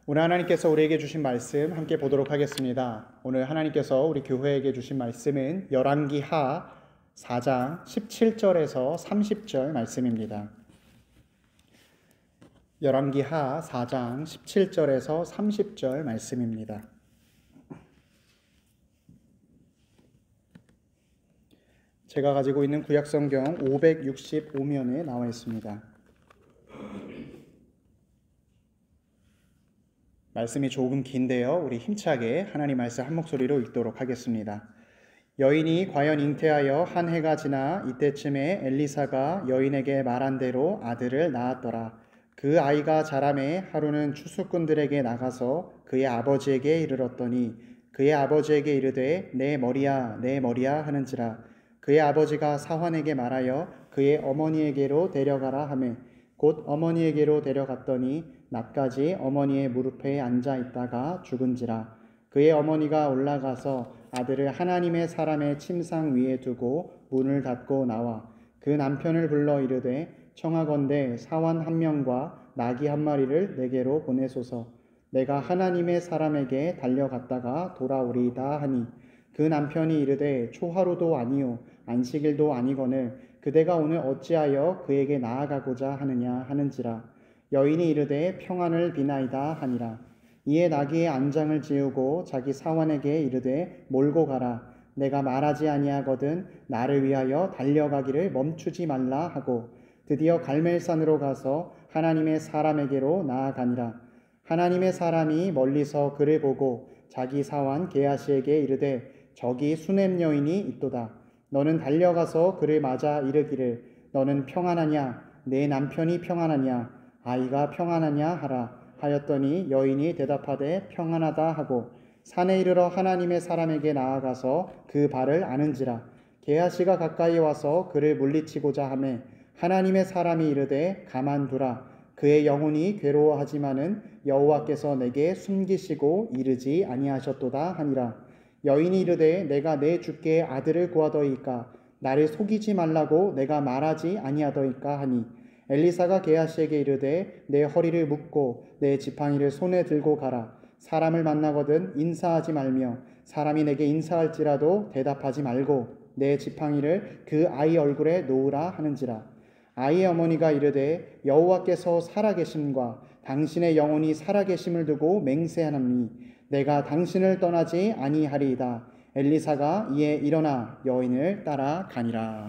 오늘 하나님께서 우리에게 주신 말씀 함께 보도록 하겠습니다. 오늘 하나님께서 우리 교회에게 주신 말씀은 열왕기하 4장 17절에서 30절 말씀입니다. 열왕기하 4장 17절에서 30절 말씀입니다. 제가 가지고 있는 구약성경 565면에 나와 있습니다. 말씀이 조금 긴데요. 우리 힘차게 하나님 말씀 한 목소리로 읽도록 하겠습니다. 여인이 과연 잉태하여 한 해가 지나 이때쯤에 엘리사가 여인에게 말한 대로 아들을 낳았더라. 그 아이가 자라매 하루는 추수꾼들에게 나가서 그의 아버지에게 이르렀더니 그의 아버지에게 이르되 내 머리야 내 머리야 하는지라. 그의 아버지가 사환에게 말하여 그의 어머니에게로 데려가라 하매 곧 어머니에게로 데려갔더니 낮까지 어머니의 무릎에 앉아 있다가 죽은지라. 그의 어머니가 올라가서 아들을 하나님의 사람의 침상 위에 두고 문을 닫고 나와 그 남편을 불러 이르되 청하건대 사환 한 명과 나귀 한 마리를 내게로 보내소서. 내가 하나님의 사람에게 달려갔다가 돌아오리이다 하니 그 남편이 이르되 초하루도 아니요 안식일도 아니거늘 그대가 오늘 어찌하여 그에게 나아가고자 하느냐 하는지라. 여인이 이르되 평안을 비나이다 하니라. 이에 나귀의 안장을 지우고 자기 사환에게 이르되 몰고 가라. 내가 말하지 아니하거든 나를 위하여 달려가기를 멈추지 말라 하고 드디어 갈멜산으로 가서 하나님의 사람에게로 나아가니라. 하나님의 사람이 멀리서 그를 보고 자기 사환 게하시에게 이르되 저기 수넴 여인이 있도다. 너는 달려가서 그를 맞아 이르기를 너는 평안하냐 내 남편이 평안하냐 아이가 평안하냐 하라 하였더니 여인이 대답하되 평안하다 하고 산에 이르러 하나님의 사람에게 나아가서 그 발을 아는지라. 게하시가 가까이 와서 그를 물리치고자 하매 하나님의 사람이 이르되 가만두라. 그의 영혼이 괴로워하지만은 여호와께서 내게 숨기시고 이르지 아니하셨도다 하니라. 여인이 이르되 내가 내 주께 아들을 구하더이까 나를 속이지 말라고 내가 말하지 아니하더이까 하니 엘리사가 게하시에게 이르되 내 허리를 묶고 내 지팡이를 손에 들고 가라. 사람을 만나거든 인사하지 말며 사람이 내게 인사할지라도 대답하지 말고 내 지팡이를 그 아이 얼굴에 놓으라 하는지라. 아이의 어머니가 이르되 여호와께서 살아계심과 당신의 영혼이 살아계심을 두고 맹세하노니 내가 당신을 떠나지 아니하리이다. 엘리사가 이에 일어나 여인을 따라가니라.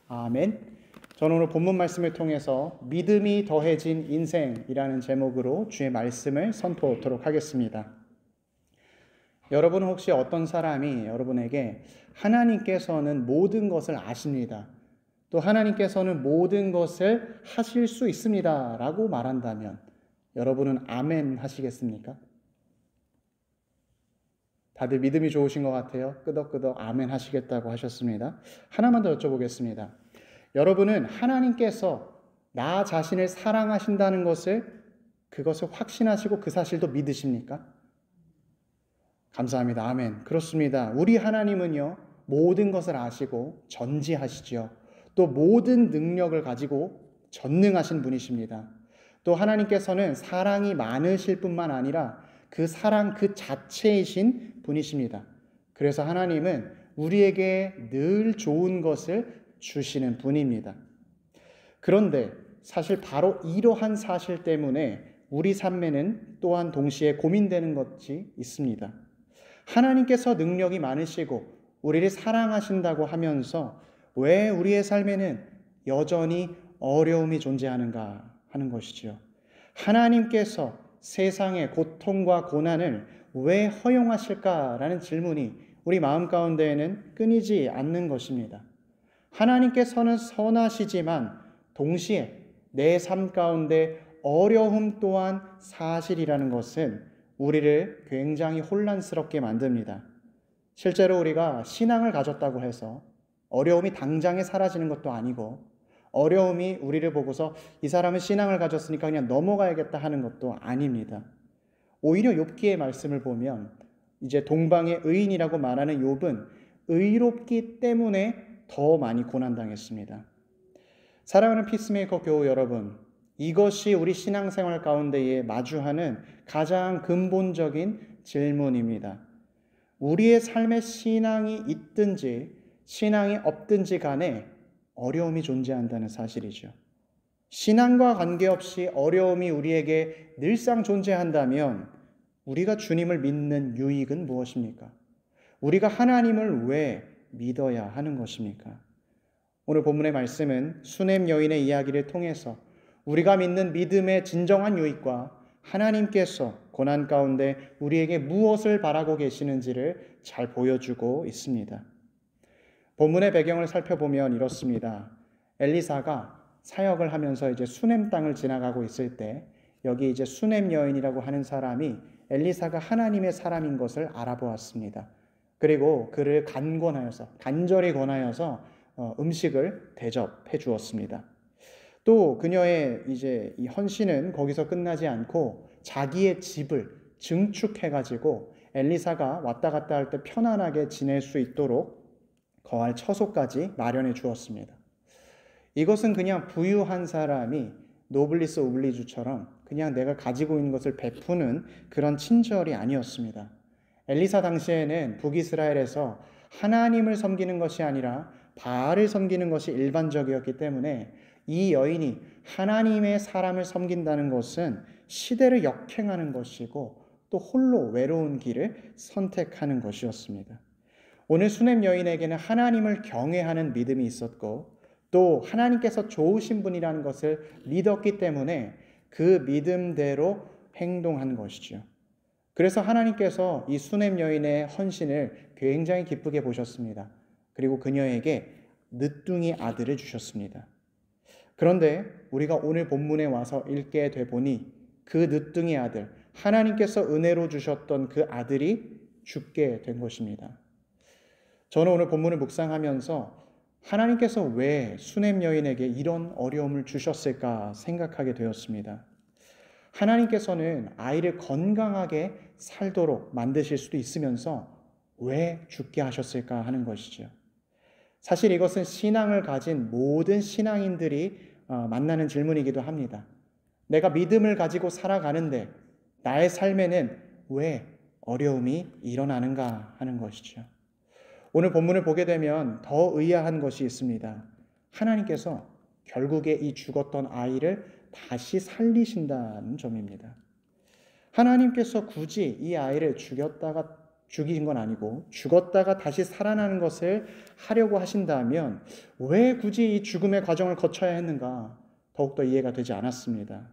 아멘. 저는 오늘 본문 말씀을 통해서 믿음이 더해진 인생이라는 제목으로 주의 말씀을 선포하도록 하겠습니다. 여러분은 혹시 어떤 사람이 여러분에게 하나님께서는 모든 것을 아십니다. 또 하나님께서는 모든 것을 하실 수 있습니다. 라고 말한다면 여러분은 아멘 하시겠습니까? 다들 믿음이 좋으신 것 같아요. 끄덕끄덕 아멘 하시겠다고 하셨습니다. 하나만 더 여쭤보겠습니다. 여러분은 하나님께서 나 자신을 사랑하신다는 그것을 확신하시고 그 사실도 믿으십니까? 감사합니다. 아멘. 그렇습니다. 우리 하나님은요, 모든 것을 아시고 전지하시죠. 또 모든 능력을 가지고 전능하신 분이십니다. 또 하나님께서는 사랑이 많으실 뿐만 아니라 그 사랑 그 자체이신 분이십니다. 그래서 하나님은 우리에게 늘 좋은 것을 주시는 분입니다. 그런데 사실 바로 이러한 사실 때문에 우리 삶에는 또한 동시에 고민되는 것이 있습니다. 하나님께서 능력이 많으시고 우리를 사랑하신다고 하면서 왜 우리의 삶에는 여전히 어려움이 존재하는가 하는 것이죠. 하나님께서 세상의 고통과 고난을 왜 허용하실까라는 질문이 우리 마음 가운데에는 끊이지 않는 것입니다. 하나님께서는 선하시지만 동시에 내 삶 가운데 어려움 또한 사실이라는 것은 우리를 굉장히 혼란스럽게 만듭니다. 실제로 우리가 신앙을 가졌다고 해서 어려움이 당장에 사라지는 것도 아니고 어려움이 우리를 보고서 이 사람은 신앙을 가졌으니까 그냥 넘어가야겠다 하는 것도 아닙니다. 오히려 욥기의 말씀을 보면 이제 동방의 의인이라고 말하는 욥은 의롭기 때문에 더 많이 고난당했습니다. 사랑하는 피스메이커 교우 여러분, 이것이 우리 신앙생활 가운데에 마주하는 가장 근본적인 질문입니다. 우리의 삶에 신앙이 있든지 신앙이 없든지 간에 어려움이 존재한다는 사실이죠. 신앙과 관계없이 어려움이 우리에게 늘상 존재한다면 우리가 주님을 믿는 유익은 무엇입니까? 우리가 하나님을 왜 믿어야 하는 것입니까? 오늘 본문의 말씀은 수넴 여인의 이야기를 통해서 우리가 믿는 믿음의 진정한 유익과 하나님께서 고난 가운데 우리에게 무엇을 바라고 계시는지를 잘 보여주고 있습니다. 본문의 배경을 살펴보면 이렇습니다. 엘리사가 사역을 하면서 이제 수넴 땅을 지나가고 있을 때 여기 이제 수넴 여인이라고 하는 사람이 엘리사가 하나님의 사람인 것을 알아보았습니다. 그리고 그를 간절히 권하여서 음식을 대접해 주었습니다. 또 그녀의 이제 이 헌신은 거기서 끝나지 않고 자기의 집을 증축해가지고 엘리사가 왔다 갔다 할 때 편안하게 지낼 수 있도록 거할 처소까지 마련해 주었습니다. 이것은 그냥 부유한 사람이 노블리스 오블리주처럼 그냥 내가 가지고 있는 것을 베푸는 그런 친절이 아니었습니다. 엘리사 당시에는 북이스라엘에서 하나님을 섬기는 것이 아니라 바알을 섬기는 것이 일반적이었기 때문에 이 여인이 하나님의 사람을 섬긴다는 것은 시대를 역행하는 것이고 또 홀로 외로운 길을 선택하는 것이었습니다. 오늘 수넴 여인에게는 하나님을 경외하는 믿음이 있었고 또 하나님께서 좋으신 분이라는 것을 믿었기 때문에 그 믿음대로 행동한 것이죠. 그래서 하나님께서 이 수넴 여인의 헌신을 굉장히 기쁘게 보셨습니다. 그리고 그녀에게 늦둥이 아들을 주셨습니다. 그런데 우리가 오늘 본문에 와서 읽게 돼 보니 그 늦둥이 아들, 하나님께서 은혜로 주셨던 그 아들이 죽게 된 것입니다. 저는 오늘 본문을 묵상하면서 하나님께서 왜 수넴 여인에게 이런 어려움을 주셨을까 생각하게 되었습니다. 하나님께서는 아이를 건강하게 살도록 만드실 수도 있으면서 왜 죽게 하셨을까 하는 것이죠. 사실 이것은 신앙을 가진 모든 신앙인들이 만나는 질문이기도 합니다. 내가 믿음을 가지고 살아가는데 나의 삶에는 왜 어려움이 일어나는가 하는 것이죠. 오늘 본문을 보게 되면 더 의아한 것이 있습니다. 하나님께서 결국에 이 죽었던 아이를 다시 살리신다는 점입니다. 하나님께서 굳이 이 아이를 죽이신 건 아니고 죽었다가 다시 살아나는 것을 하려고 하신다면 왜 굳이 이 죽음의 과정을 거쳐야 했는가 더욱더 이해가 되지 않았습니다.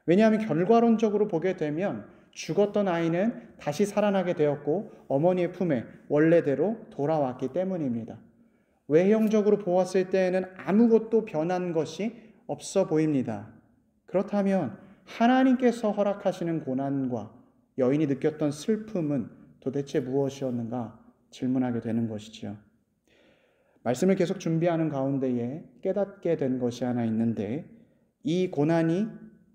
왜냐하면 결과론적으로 보게 되면 죽었던 아이는 다시 살아나게 되었고 어머니의 품에 원래대로 돌아왔기 때문입니다. 외형적으로 보았을 때에는 아무것도 변한 것이 없어 보입니다. 그렇다면 하나님께서 허락하시는 고난과 여인이 느꼈던 슬픔은 도대체 무엇이었는가 질문하게 되는 것이죠. 말씀을 계속 준비하는 가운데에 깨닫게 된 것이 하나 있는데 이 고난이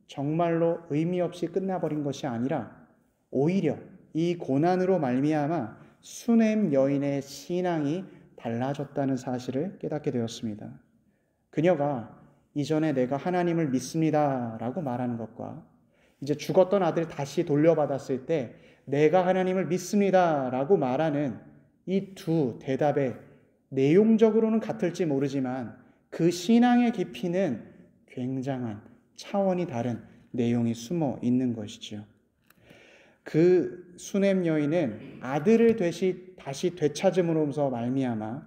정말로 의미 없이 끝나버린 것이 아니라 오히려 이 고난으로 말미암아 수넴 여인의 신앙이 달라졌다는 사실을 깨닫게 되었습니다. 그녀가 이전에 내가 하나님을 믿습니다 라고 말하는 것과 이제 죽었던 아들을 다시 돌려받았을 때 내가 하나님을 믿습니다 라고 말하는 이 두 대답의 내용적으로는 같을지 모르지만 그 신앙의 깊이는 굉장한 차원이 다른 내용이 숨어 있는 것이죠. 그 수넴 여인은 아들을 다시 되찾음으로서 말미암아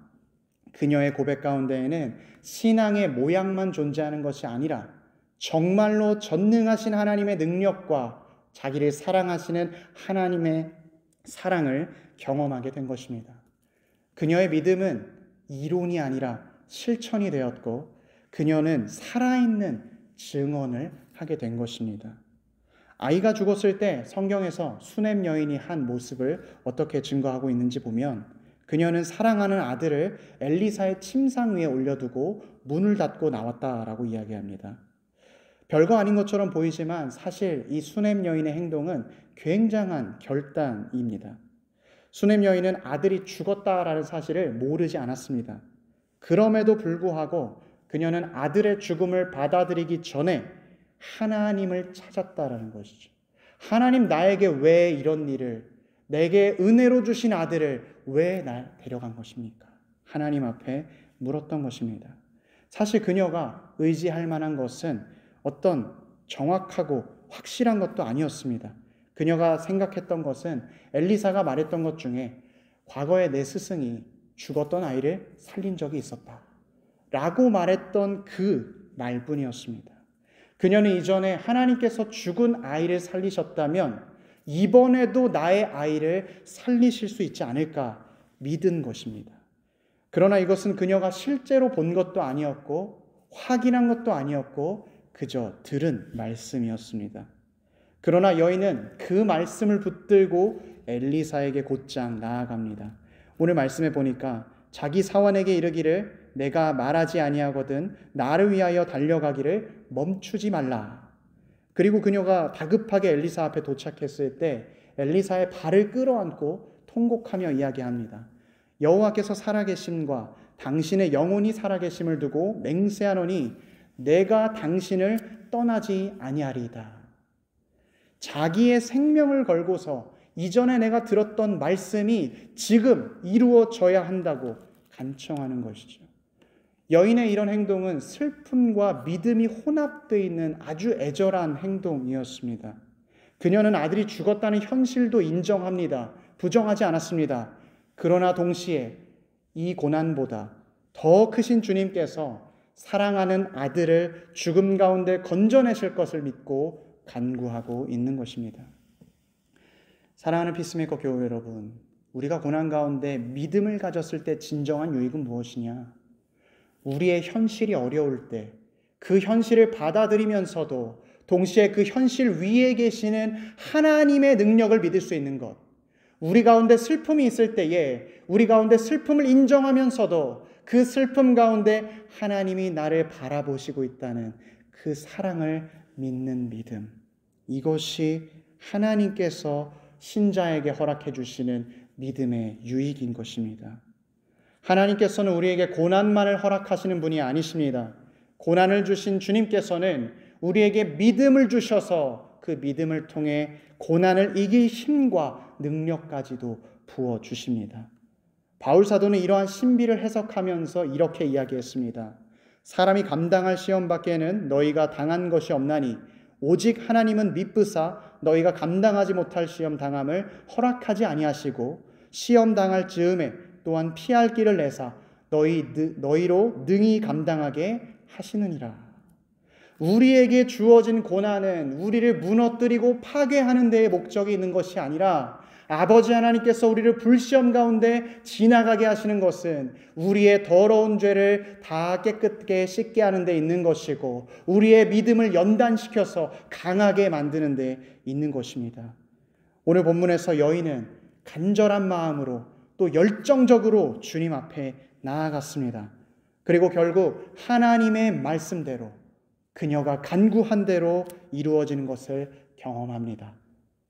그녀의 고백 가운데에는 신앙의 모양만 존재하는 것이 아니라 정말로 전능하신 하나님의 능력과 자기를 사랑하시는 하나님의 사랑을 경험하게 된 것입니다. 그녀의 믿음은 이론이 아니라 실천이 되었고 그녀는 살아있는 증언을 하게 된 것입니다. 아이가 죽었을 때 성경에서 수넴 여인이 한 모습을 어떻게 증거하고 있는지 보면 그녀는 사랑하는 아들을 엘리사의 침상 위에 올려두고 문을 닫고 나왔다라고 이야기합니다. 별거 아닌 것처럼 보이지만 사실 이 수넴 여인의 행동은 굉장한 결단입니다. 수넴 여인은 아들이 죽었다라는 사실을 모르지 않았습니다. 그럼에도 불구하고 그녀는 아들의 죽음을 받아들이기 전에 하나님을 찾았다라는 것이죠. 하나님, 나에게 왜 이런 일을, 내게 은혜로 주신 아들을 왜 날 데려간 것입니까? 하나님 앞에 물었던 것입니다. 사실 그녀가 의지할 만한 것은 어떤 정확하고 확실한 것도 아니었습니다. 그녀가 생각했던 것은 엘리사가 말했던 것 중에 과거에 내 스승이 죽었던 아이를 살린 적이 있었다 라고 말했던 그 말뿐이었습니다. 그녀는 이전에 하나님께서 죽은 아이를 살리셨다면 이번에도 나의 아이를 살리실 수 있지 않을까 믿은 것입니다. 그러나 이것은 그녀가 실제로 본 것도 아니었고 확인한 것도 아니었고 그저 들은 말씀이었습니다. 그러나 여인은 그 말씀을 붙들고 엘리사에게 곧장 나아갑니다. 오늘 말씀에 보니까 자기 사원에게 이르기를 내가 말하지 아니하거든 나를 위하여 달려가기를 멈추지 말라. 그리고 그녀가 다급하게 엘리사 앞에 도착했을 때 엘리사의 발을 끌어안고 통곡하며 이야기합니다. 여호와께서 살아계심과 당신의 영혼이 살아계심을 두고 맹세하노니 내가 당신을 떠나지 아니하리이다. 자기의 생명을 걸고서 이전에 내가 들었던 말씀이 지금 이루어져야 한다고 간청하는 것이죠. 여인의 이런 행동은 슬픔과 믿음이 혼합되어 있는 아주 애절한 행동이었습니다. 그녀는 아들이 죽었다는 현실도 인정합니다. 부정하지 않았습니다. 그러나 동시에 이 고난보다 더 크신 주님께서 사랑하는 아들을 죽음 가운데 건져내실 것을 믿고 간구하고 있는 것입니다. 사랑하는 피스메이커 교회 여러분, 우리가 고난 가운데 믿음을 가졌을 때 진정한 유익은 무엇이냐? 우리의 현실이 어려울 때 그 현실을 받아들이면서도 동시에 그 현실 위에 계시는 하나님의 능력을 믿을 수 있는 것. 우리 가운데 슬픔이 있을 때에 우리 가운데 슬픔을 인정하면서도 그 슬픔 가운데 하나님이 나를 바라보시고 있다는 그 사랑을 믿는 믿음. 이것이 하나님께서 신자에게 허락해 주시는 믿음의 유익인 것입니다. 하나님께서는 우리에게 고난만을 허락하시는 분이 아니십니다. 고난을 주신 주님께서는 우리에게 믿음을 주셔서 그 믿음을 통해 고난을 이길 힘과 능력까지도 부어주십니다. 바울 사도는 이러한 신비를 해석하면서 이렇게 이야기했습니다. 사람이 감당할 시험 밖에는 너희가 당한 것이 없나니 오직 하나님은 미쁘사 너희가 감당하지 못할 시험 당함을 허락하지 아니하시고 시험 당할 즈음에 또한 피할 길을 내사 너희로 능히 감당하게 하시느니라. 우리에게 주어진 고난은 우리를 무너뜨리고 파괴하는 데에 목적이 있는 것이 아니라 아버지 하나님께서 우리를 불시험 가운데 지나가게 하시는 것은 우리의 더러운 죄를 다 깨끗게 씻게 하는 데 있는 것이고 우리의 믿음을 연단시켜서 강하게 만드는 데 있는 것입니다. 오늘 본문에서 여인은 간절한 마음으로 또 열정적으로 주님 앞에 나아갔습니다. 그리고 결국 하나님의 말씀대로 그녀가 간구한 대로 이루어지는 것을 경험합니다.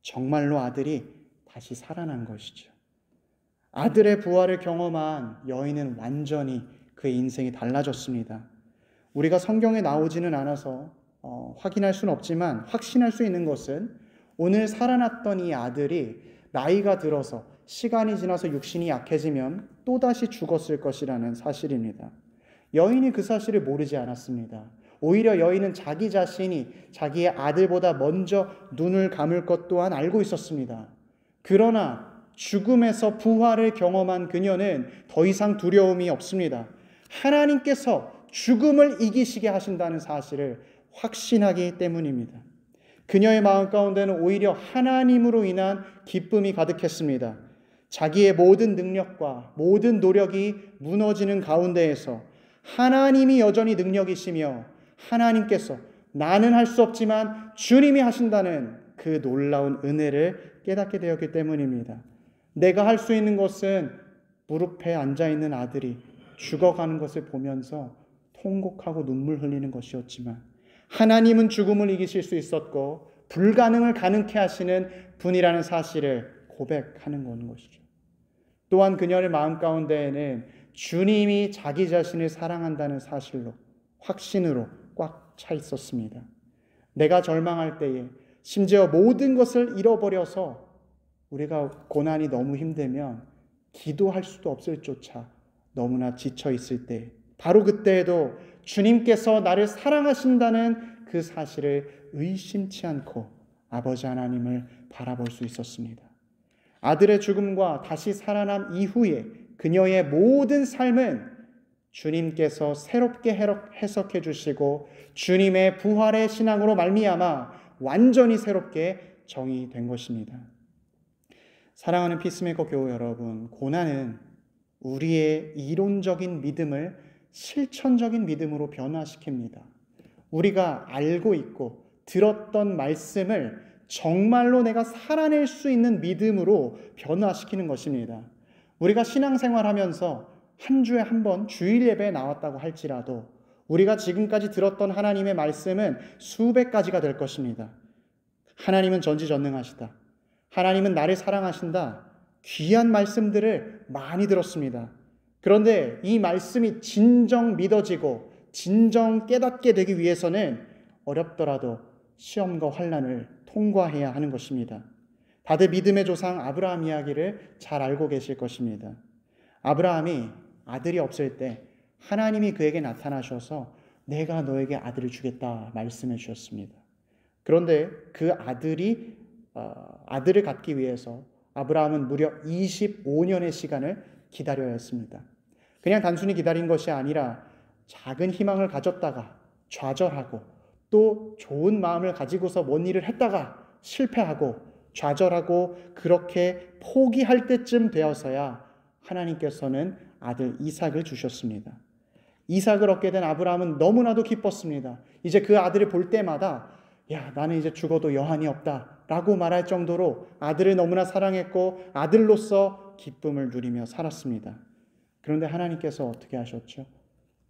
정말로 아들이 다시 살아난 것이죠. 아들의 부활을 경험한 여인은 완전히 그의 인생이 달라졌습니다. 우리가 성경에 나오지는 않아서 확인할 수는 없지만 확신할 수 있는 것은 오늘 살아났던 이 아들이 나이가 들어서 시간이 지나서 육신이 약해지면 또다시 죽었을 것이라는 사실입니다. 여인이 그 사실을 모르지 않았습니다. 오히려 여인은 자기 자신이 자기의 아들보다 먼저 눈을 감을 것 또한 알고 있었습니다. 그러나 죽음에서 부활을 경험한 그녀는 더 이상 두려움이 없습니다. 하나님께서 죽음을 이기시게 하신다는 사실을 확신하기 때문입니다. 그녀의 마음 가운데는 오히려 하나님으로 인한 기쁨이 가득했습니다. 자기의 모든 능력과 모든 노력이 무너지는 가운데에서 하나님이 여전히 능력이시며 하나님께서 나는 할 수 없지만 주님이 하신다는 그 놀라운 은혜를 깨닫게 되었기 때문입니다. 내가 할 수 있는 것은 무릎에 앉아있는 아들이 죽어가는 것을 보면서 통곡하고 눈물 흘리는 것이었지만 하나님은 죽음을 이기실 수 있었고 불가능을 가능케 하시는 분이라는 사실을 고백하는 것이죠. 또한 그녀의 마음 가운데에는 주님이 자기 자신을 사랑한다는 사실로 확신으로 꽉 차 있었습니다. 내가 절망할 때에, 심지어 모든 것을 잃어버려서 우리가 고난이 너무 힘들면 기도할 수도 없을 조차 너무나 지쳐 있을 때, 바로 그때에도 주님께서 나를 사랑하신다는 그 사실을 의심치 않고 아버지 하나님을 바라볼 수 있었습니다. 아들의 죽음과 다시 살아남 이후에 그녀의 모든 삶은 주님께서 새롭게 해석해 주시고 주님의 부활의 신앙으로 말미암아 완전히 새롭게 정의된 것입니다. 사랑하는 피스메이커 교우 여러분, 고난은 우리의 이론적인 믿음을 실천적인 믿음으로 변화시킵니다. 우리가 알고 있고 들었던 말씀을 정말로 내가 살아낼 수 있는 믿음으로 변화시키는 것입니다. 우리가 신앙생활하면서 한 주에 한 번 주일 예배에 나왔다고 할지라도 우리가 지금까지 들었던 하나님의 말씀은 수백 가지가 될 것입니다. 하나님은 전지전능하시다. 하나님은 나를 사랑하신다. 귀한 말씀들을 많이 들었습니다. 그런데 이 말씀이 진정 믿어지고 진정 깨닫게 되기 위해서는 어렵더라도 시험과 환난을 통과해야 하는 것입니다. 다들 믿음의 조상 아브라함 이야기를 잘 알고 계실 것입니다. 아브라함이 아들이 없을 때 하나님이 그에게 나타나셔서 내가 너에게 아들을 주겠다 말씀해 주셨습니다. 그런데 그 아들을 갖기 위해서 아브라함은 무려 25년의 시간을 기다려야 했습니다. 그냥 단순히 기다린 것이 아니라 작은 희망을 가졌다가 좌절하고 또 좋은 마음을 가지고서 뭔 일을 했다가 실패하고 좌절하고 그렇게 포기할 때쯤 되어서야 하나님께서는 아들 이삭을 주셨습니다. 이삭을 얻게 된 아브라함은 너무나도 기뻤습니다. 이제 그 아들을 볼 때마다 야, 나는 이제 죽어도 여한이 없다 라고 말할 정도로 아들을 너무나 사랑했고 아들로서 기쁨을 누리며 살았습니다. 그런데 하나님께서 어떻게 하셨죠?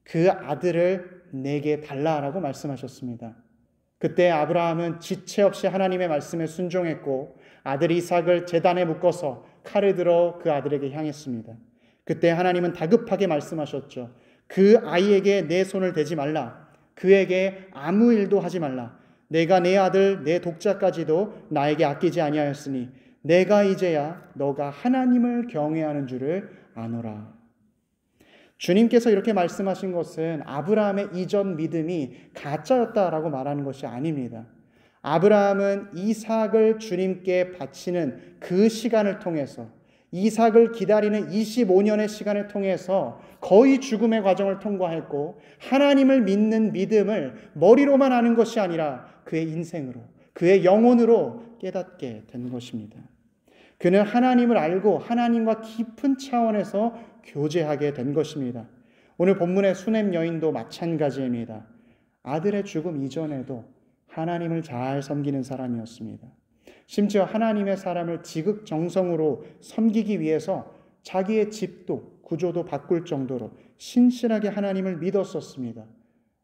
그 아들을 내게 달라라고 말씀하셨습니다. 그때 아브라함은 지체 없이 하나님의 말씀에 순종했고 아들 이삭을 제단에 묶어서 칼을 들어 그 아들에게 향했습니다. 그때 하나님은 다급하게 말씀하셨죠. 그 아이에게 내 손을 대지 말라. 그에게 아무 일도 하지 말라. 내가 내 아들 내 독자까지도 나에게 아끼지 아니하였으니 내가 이제야 너가 하나님을 경외하는 줄을 아노라. 주님께서 이렇게 말씀하신 것은 아브라함의 이전 믿음이 가짜였다라고 말하는 것이 아닙니다. 아브라함은 이삭을 주님께 바치는 그 시간을 통해서 이삭을 기다리는 25년의 시간을 통해서 거의 죽음의 과정을 통과했고 하나님을 믿는 믿음을 머리로만 아는 것이 아니라 그의 인생으로 그의 영혼으로 깨닫게 된 것입니다. 그는 하나님을 알고 하나님과 깊은 차원에서 교제하게 된 것입니다. 오늘 본문의 수넴 여인도 마찬가지입니다. 아들의 죽음 이전에도 하나님을 잘 섬기는 사람이었습니다. 심지어 하나님의 사람을 지극정성으로 섬기기 위해서 자기의 집도 구조도 바꿀 정도로 신실하게 하나님을 믿었었습니다.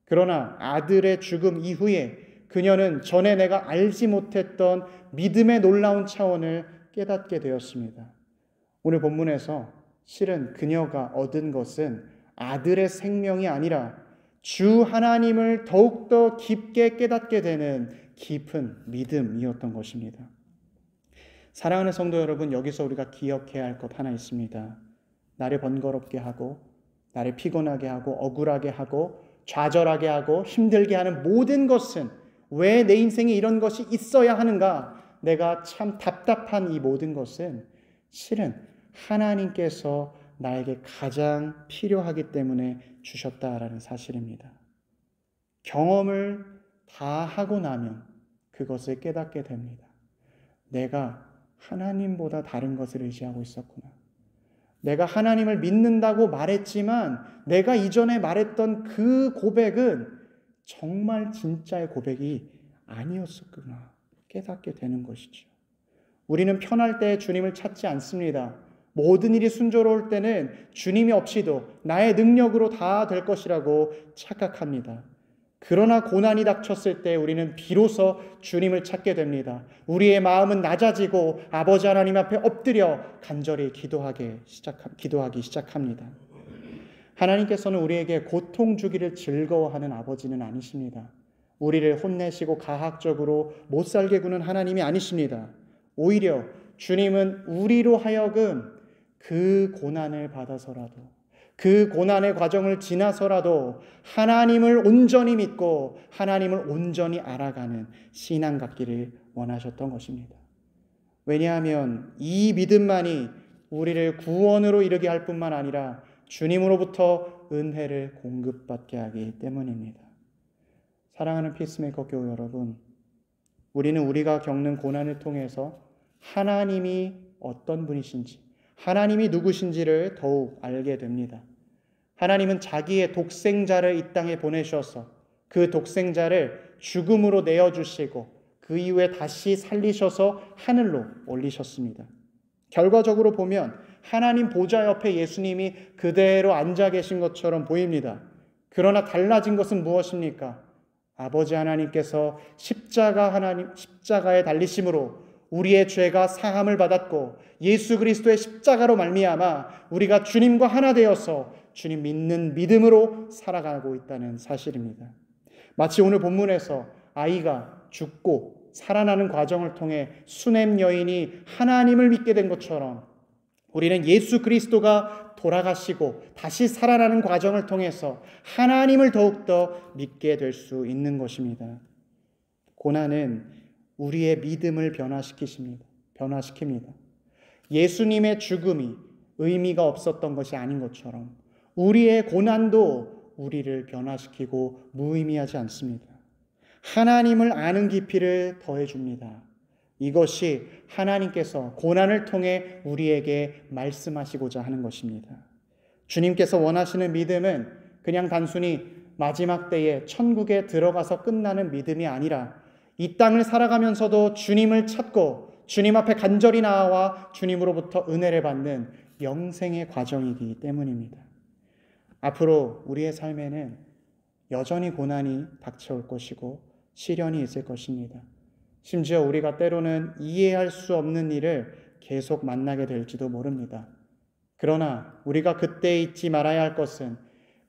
그러나 아들의 죽음 이후에 그녀는 전에 내가 알지 못했던 믿음의 놀라운 차원을 깨닫게 되었습니다. 오늘 본문에서 실은 그녀가 얻은 것은 아들의 생명이 아니라 주 하나님을 더욱더 깊게 깨닫게 되는 깊은 믿음이었던 것입니다. 사랑하는 성도 여러분, 여기서 우리가 기억해야 할 것 하나 있습니다. 나를 번거롭게 하고 나를 피곤하게 하고 억울하게 하고 좌절하게 하고 힘들게 하는 모든 것은 왜 내 인생에 이런 것이 있어야 하는가? 내가 참 답답한 이 모든 것은 실은 하나님께서 나에게 가장 필요하기 때문에 주셨다라는 사실입니다. 경험을 다 하고 나면 그것을 깨닫게 됩니다. 내가 하나님보다 다른 것을 의지하고 있었구나. 내가 하나님을 믿는다고 말했지만 내가 이전에 말했던 그 고백은 정말 진짜의 고백이 아니었었구나. 깨닫게 되는 것이죠. 우리는 편할 때 주님을 찾지 않습니다. 모든 일이 순조로울 때는 주님이 없이도 나의 능력으로 다 될 것이라고 착각합니다. 그러나 고난이 닥쳤을 때 우리는 비로소 주님을 찾게 됩니다. 우리의 마음은 낮아지고 아버지 하나님 앞에 엎드려 간절히 기도하기 시작합니다. 하나님께서는 우리에게 고통 주기를 즐거워하는 아버지는 아니십니다. 우리를 혼내시고 가학적으로 못 살게 구는 하나님이 아니십니다. 오히려 주님은 우리로 하여금 그 고난을 받아서라도, 그 고난의 과정을 지나서라도 하나님을 온전히 믿고 하나님을 온전히 알아가는 신앙 갖기를 원하셨던 것입니다. 왜냐하면 이 믿음만이 우리를 구원으로 이르게 할 뿐만 아니라 주님으로부터 은혜를 공급받게 하기 때문입니다. 사랑하는 피스메이커 교우 여러분, 우리는 우리가 겪는 고난을 통해서 하나님이 어떤 분이신지, 하나님이 누구신지를 더욱 알게 됩니다. 하나님은 자기의 독생자를 이 땅에 보내셔서 그 독생자를 죽음으로 내어주시고 그 이후에 다시 살리셔서 하늘로 올리셨습니다. 결과적으로 보면 하나님 보좌 옆에 예수님이 그대로 앉아 계신 것처럼 보입니다. 그러나 달라진 것은 무엇입니까? 아버지 하나님께서 십자가에 달리심으로 우리의 죄가 사함을 받았고 예수 그리스도의 십자가로 말미암아 우리가 주님과 하나 되어서 주님 믿는 믿음으로 살아가고 있다는 사실입니다. 마치 오늘 본문에서 아이가 죽고 살아나는 과정을 통해 수넴 여인이 하나님을 믿게 된 것처럼 우리는 예수 그리스도가 돌아가시고 다시 살아나는 과정을 통해서 하나님을 더욱더 믿게 될 수 있는 것입니다. 고난은 우리의 믿음을 변화시킵니다. 예수님의 죽음이 의미가 없었던 것이 아닌 것처럼 우리의 고난도 우리를 변화시키고 무의미하지 않습니다. 하나님을 아는 깊이를 더해줍니다. 이것이 하나님께서 고난을 통해 우리에게 말씀하시고자 하는 것입니다. 주님께서 원하시는 믿음은 그냥 단순히 마지막 때에 천국에 들어가서 끝나는 믿음이 아니라 이 땅을 살아가면서도 주님을 찾고 주님 앞에 간절히 나아와 주님으로부터 은혜를 받는 영생의 과정이기 때문입니다. 앞으로 우리의 삶에는 여전히 고난이 닥쳐올 것이고 시련이 있을 것입니다. 심지어 우리가 때로는 이해할 수 없는 일을 계속 만나게 될지도 모릅니다. 그러나 우리가 그때 잊지 말아야 할 것은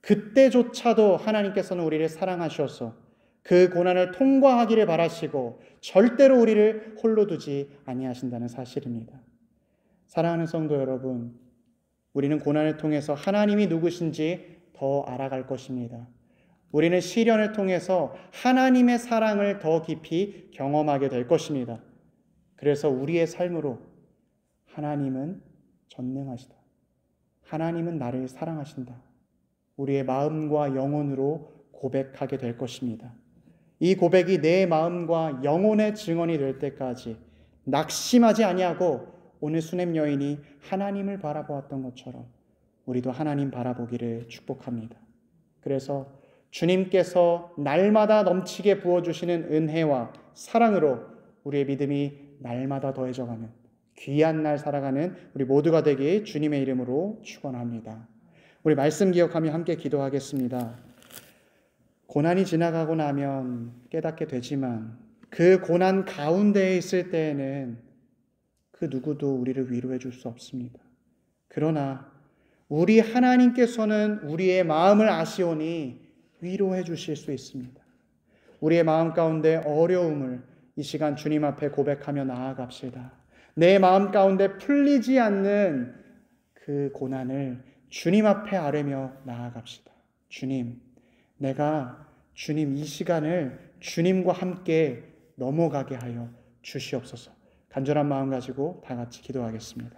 그때조차도 하나님께서는 우리를 사랑하셔서 그 고난을 통과하기를 바라시고 절대로 우리를 홀로 두지 아니하신다는 사실입니다. 사랑하는 성도 여러분, 우리는 고난을 통해서 하나님이 누구신지 더 알아갈 것입니다. 우리는 시련을 통해서 하나님의 사랑을 더 깊이 경험하게 될 것입니다. 그래서 우리의 삶으로 하나님은 전능하시다. 하나님은 나를 사랑하신다. 우리의 마음과 영혼으로 고백하게 될 것입니다. 이 고백이 내 마음과 영혼의 증언이 될 때까지 낙심하지 아니하고 오늘 수넴 여인이 하나님을 바라보았던 것처럼 우리도 하나님 바라보기를 축복합니다. 그래서 주님께서 날마다 넘치게 부어주시는 은혜와 사랑으로 우리의 믿음이 날마다 더해져가는 귀한 날 살아가는 우리 모두가 되길 주님의 이름으로 축원합니다. 우리 말씀 기억하며 함께 기도하겠습니다. 고난이 지나가고 나면 깨닫게 되지만 그 고난 가운데에 있을 때에는 그 누구도 우리를 위로해 줄 수 없습니다. 그러나 우리 하나님께서는 우리의 마음을 아시오니 위로해 주실 수 있습니다. 우리의 마음 가운데 어려움을 이 시간 주님 앞에 고백하며 나아갑시다. 내 마음 가운데 풀리지 않는 그 고난을 주님 앞에 아뢰며 나아갑시다. 주님, 내가 주님 이 시간을 주님과 함께 넘어가게 하여 주시옵소서. 간절한 마음 가지고 다 같이 기도하겠습니다.